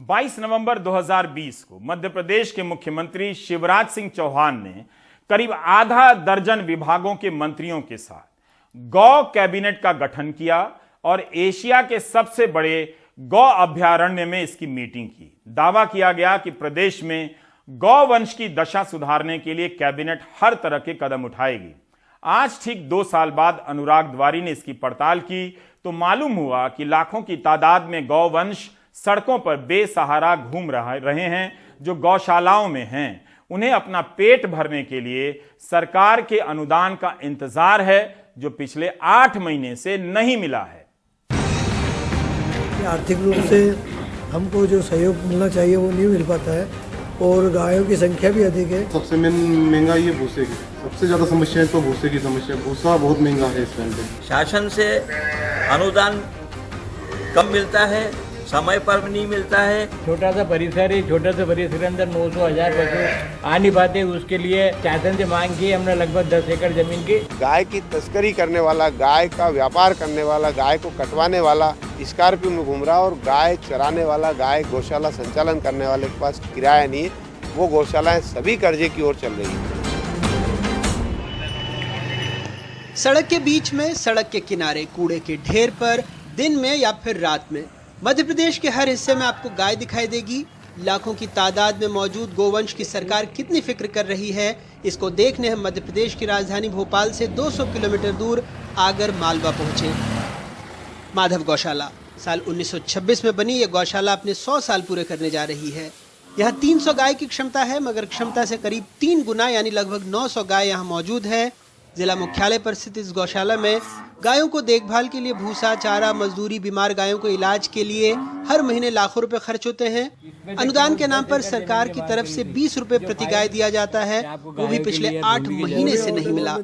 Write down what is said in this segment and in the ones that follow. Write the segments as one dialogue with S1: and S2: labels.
S1: 22 नवंबर 2020 को मध्य प्रदेश के मुख्यमंत्री शिवराज सिंह चौहान ने करीब आधा दर्जन विभागों के मंत्रियों के साथ गौ कैबिनेट का गठन किया और एशिया के सबसे बड़े गौ अभयारण्य में इसकी मीटिंग की। दावा किया गया कि प्रदेश में गौ वंश की दशा सुधारने के लिए कैबिनेट हर तरह के कदम उठाएगी। आज ठीक 2 साल बाद अनुराग द्वारी ने इसकी पड़ताल की तो मालूम हुआ कि लाखों की तादाद में गौ वंश सड़कों पर बेसहारा घूम रहे हैं, जो गौशालाओं में हैं। उन्हें अपना पेट भरने के लिए सरकार के अनुदान का इंतजार है, जो पिछले 8 महीने से नहीं मिला है।
S2: आर्थिक रूप से हमको जो सहयोग मिलना चाहिए वो नहीं मिल पाता है और गायों की संख्या भी अधिक है।
S3: सबसे महंगा ये भूसे की, सबसे ज़्यादा समस्या है तो भूसे की समस्या। भूसा बहुत महंगा है इस टाइम पे।
S4: शासन से अनुदान कम मिलता है, समय पर भी नहीं मिलता है।
S5: छोटा सा परिसर है, छोटा सा परिसर के अंदर 900-1000 पशु आ नहीं पाते। उसके लिए शासन से मांग की हमने लगभग 10 एकड़ जमीन की।
S6: गाय की तस्करी करने वाला, गाय का व्यापार करने वाला, गाय को कटवाने वाला स्कॉर्पियो में घूम रहा और गाय चराने वाला, गाय गौशाला संचालन करने वाले के पास किराया नहीं है। वो गौशालाएं सभी कर्जे की ओर चल रही है।
S7: सड़क के बीच में, सड़क के किनारे, कूड़े के ढेर पर, दिन में या फिर रात में, मध्य प्रदेश के हर हिस्से में आपको गाय दिखाई देगी। लाखों की तादाद में मौजूद गोवंश की सरकार कितनी फिक्र कर रही है, इसको देखने हम मध्य प्रदेश की राजधानी भोपाल से 200 किलोमीटर दूर आगर मालवा पहुंचे। माधव गौशाला साल 1926 में बनी यह गौशाला अपने 100 साल पूरे करने जा रही है। यहाँ 300 गाय की क्षमता है, मगर क्षमता से करीब 3 गुना यानी लगभग 900 गाय यहाँ मौजूद है। जिला मुख्यालय पर स्थित इस गौशाला में गायों को देखभाल के लिए भूसा, चारा, मजदूरी, बीमार गायों को इलाज के लिए हर महीने लाखों रुपए खर्च होते हैं। अनुदान के नाम पर सरकार की तरफ से 20 रुपए प्रति गाय दिया जाता है, वो भी पिछले 8 महीने से नहीं मिला।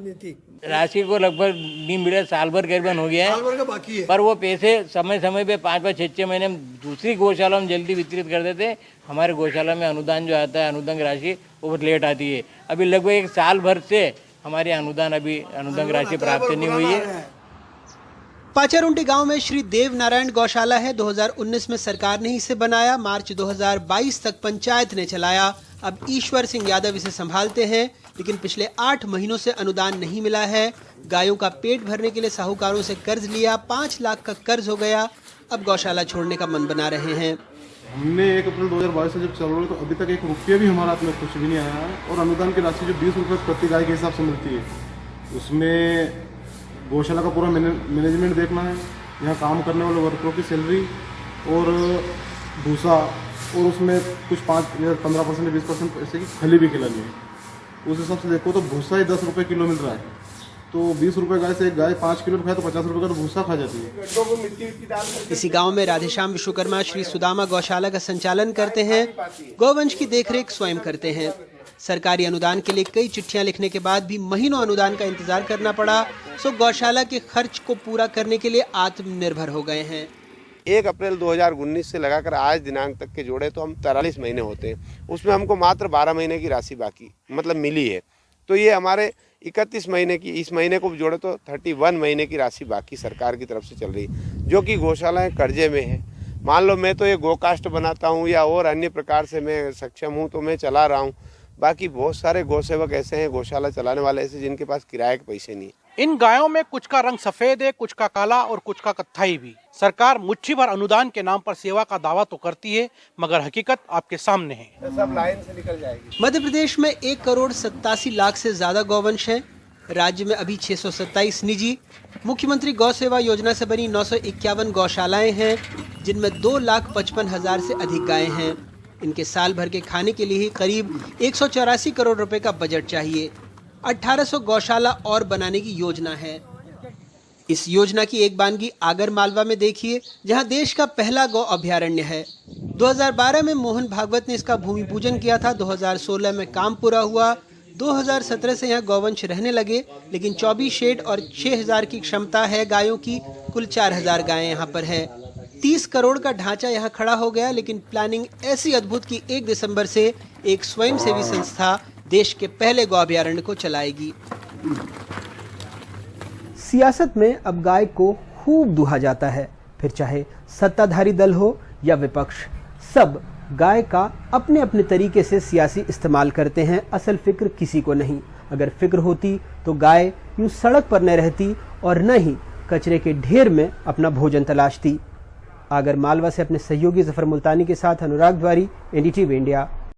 S5: राशि को लगभग नहीं मिला, साल भर करीबन हो गया है, पर वो पैसे समय समय पे 5-5, 6-6 महीने दूसरी गौशाला में जल्दी वितरित कर देते। हमारे गौशाला में अनुदान जो आता है, अनुदान की राशि वो बहुत लेट आती है। अभी लगभग 1 साल भर से हमारे अनुदान की राशि प्राप्त नहीं हुई है।
S7: पाचारुंटी गांव में श्री देव नारायण गौशाला है। 2019 में सरकार ने इसे बनाया, मार्च 2022 तक पंचायत ने चलाया। अब ईश्वर सिंह यादव इसे संभालते हैं, लेकिन पिछले 8 महीनों से अनुदान नहीं मिला है। गायों का पेट भरने के लिए साहूकारों से कर्ज लिया, 5 लाख का कर्ज हो गया। अब गौशाला छोड़ने का मन बना रहे हैं।
S3: हमने 1 अप्रैल 2022 से जब चल रहे तो अभी तक 1 रुपये भी हमारे हाथ में कुछ भी नहीं आया है। और अनुदान की राशि जो 20 रुपये प्रति गाय के हिसाब से मिलती है, उसमें गौशाला का पूरा मैनेजमेंट देखना है, यहाँ काम करने वाले वर्करों की सैलरी और भूसा, और उसमें कुछ 15% 20% पैसे की खली भी खिलानी है। उस हिसाब से देखो तो भूसा ही 10 रुपये किलो मिल रहा है, तो 20 रुपये गाय से एक गाय 5 किलो खाए तो 50 रुपये का तो भूसा खा जाती है।
S7: इसी गांव में राधेश्याम विश्वकर्मा श्री सुदामा गौशाला का संचालन करते हैं। गौवंश की देखरेख स्वयं करते हैं। सरकारी अनुदान के लिए कई चिट्ठियां लिखने के बाद भी महीनों अनुदान का इंतजार करना पड़ा, सो गौशाला के खर्च को पूरा करने के लिए आत्मनिर्भर हो गए हैं।
S6: 1 अप्रैल 2019 से लगाकर आज दिनांक तक के जोड़े तो हम 43 महीने होते हैं। उसमें हमको मात्र 12 महीने की राशि बाकी मतलब मिली है। तो ये हमारे 31 महीने की, इस महीने को जोड़े तो 31 महीने की राशि बाकी सरकार की तरफ से चल रही है, जो कि गौशालाएं कर्जे में है। मान लो मैं तो ये गोकास्ट बनाता हूँ या और अन्य प्रकार से मैं सक्षम हूँ तो मैं चला रहा हूँ। बाकी बहुत सारे गौसेवक ऐसे हैं, गौशाला चलाने वाले ऐसे, जिनके पास किराए के पैसे नहीं है।
S8: इन गायों में कुछ का रंग सफेद है, कुछ का काला और कुछ का कत्थई भी। सरकार मुट्ठी भर अनुदान के नाम पर सेवा का दावा तो करती है, मगर हकीकत आपके सामने है।
S6: सब लाइन से निकल जाएगी।
S7: मध्य प्रदेश में 1 करोड़ 87 लाख से ज्यादा गौवंश हैं। राज्य में अभी 627 निजी, मुख्यमंत्री गौ सेवा योजना से बनी 951 गौशालाएं हैं, जिनमें 2,55,000 से अधिक गायें हैं। इनके साल भर के खाने के लिए ही करीब 184 करोड़ रुपए का बजट चाहिए। 1800 गौशाला और बनाने की योजना है। इस योजना की एक बानगी आगर मालवा में देखिए, जहां देश का पहला गौ अभयारण्य है। 2012 में मोहन भागवत ने इसका भूमि पूजन किया था। 2016 में काम पूरा हुआ। 2017 से यहाँ गौवंश रहने लगे, लेकिन 24 शेड और 6000 की क्षमता है गायों की। कुल 4000 गायें यहाँ पर है। 30 करोड़ का ढांचा यहाँ खड़ा हो गया, लेकिन प्लानिंग ऐसी अद्भुत कि 1 दिसंबर से एक स्वयंसेवी संस्था देश के पहले गौ अभयारण्य को चलाएगी। सियासत में अब गाय को खूब दुहा जाता है, फिर चाहे सत्ताधारी दल हो या विपक्ष। सब गाय का अपने अपने तरीके से सियासी इस्तेमाल करते हैं। असल फिक्र किसी को नहीं। अगर फिक्र होती तो गाय यूं सड़क पर न रहती और न ही कचरे के ढेर में अपना भोजन तलाशती। आगर मालवा से अपने सहयोगी जफर मुल्तानी के साथ अनुराग द्वारी, NDTV इंडिया।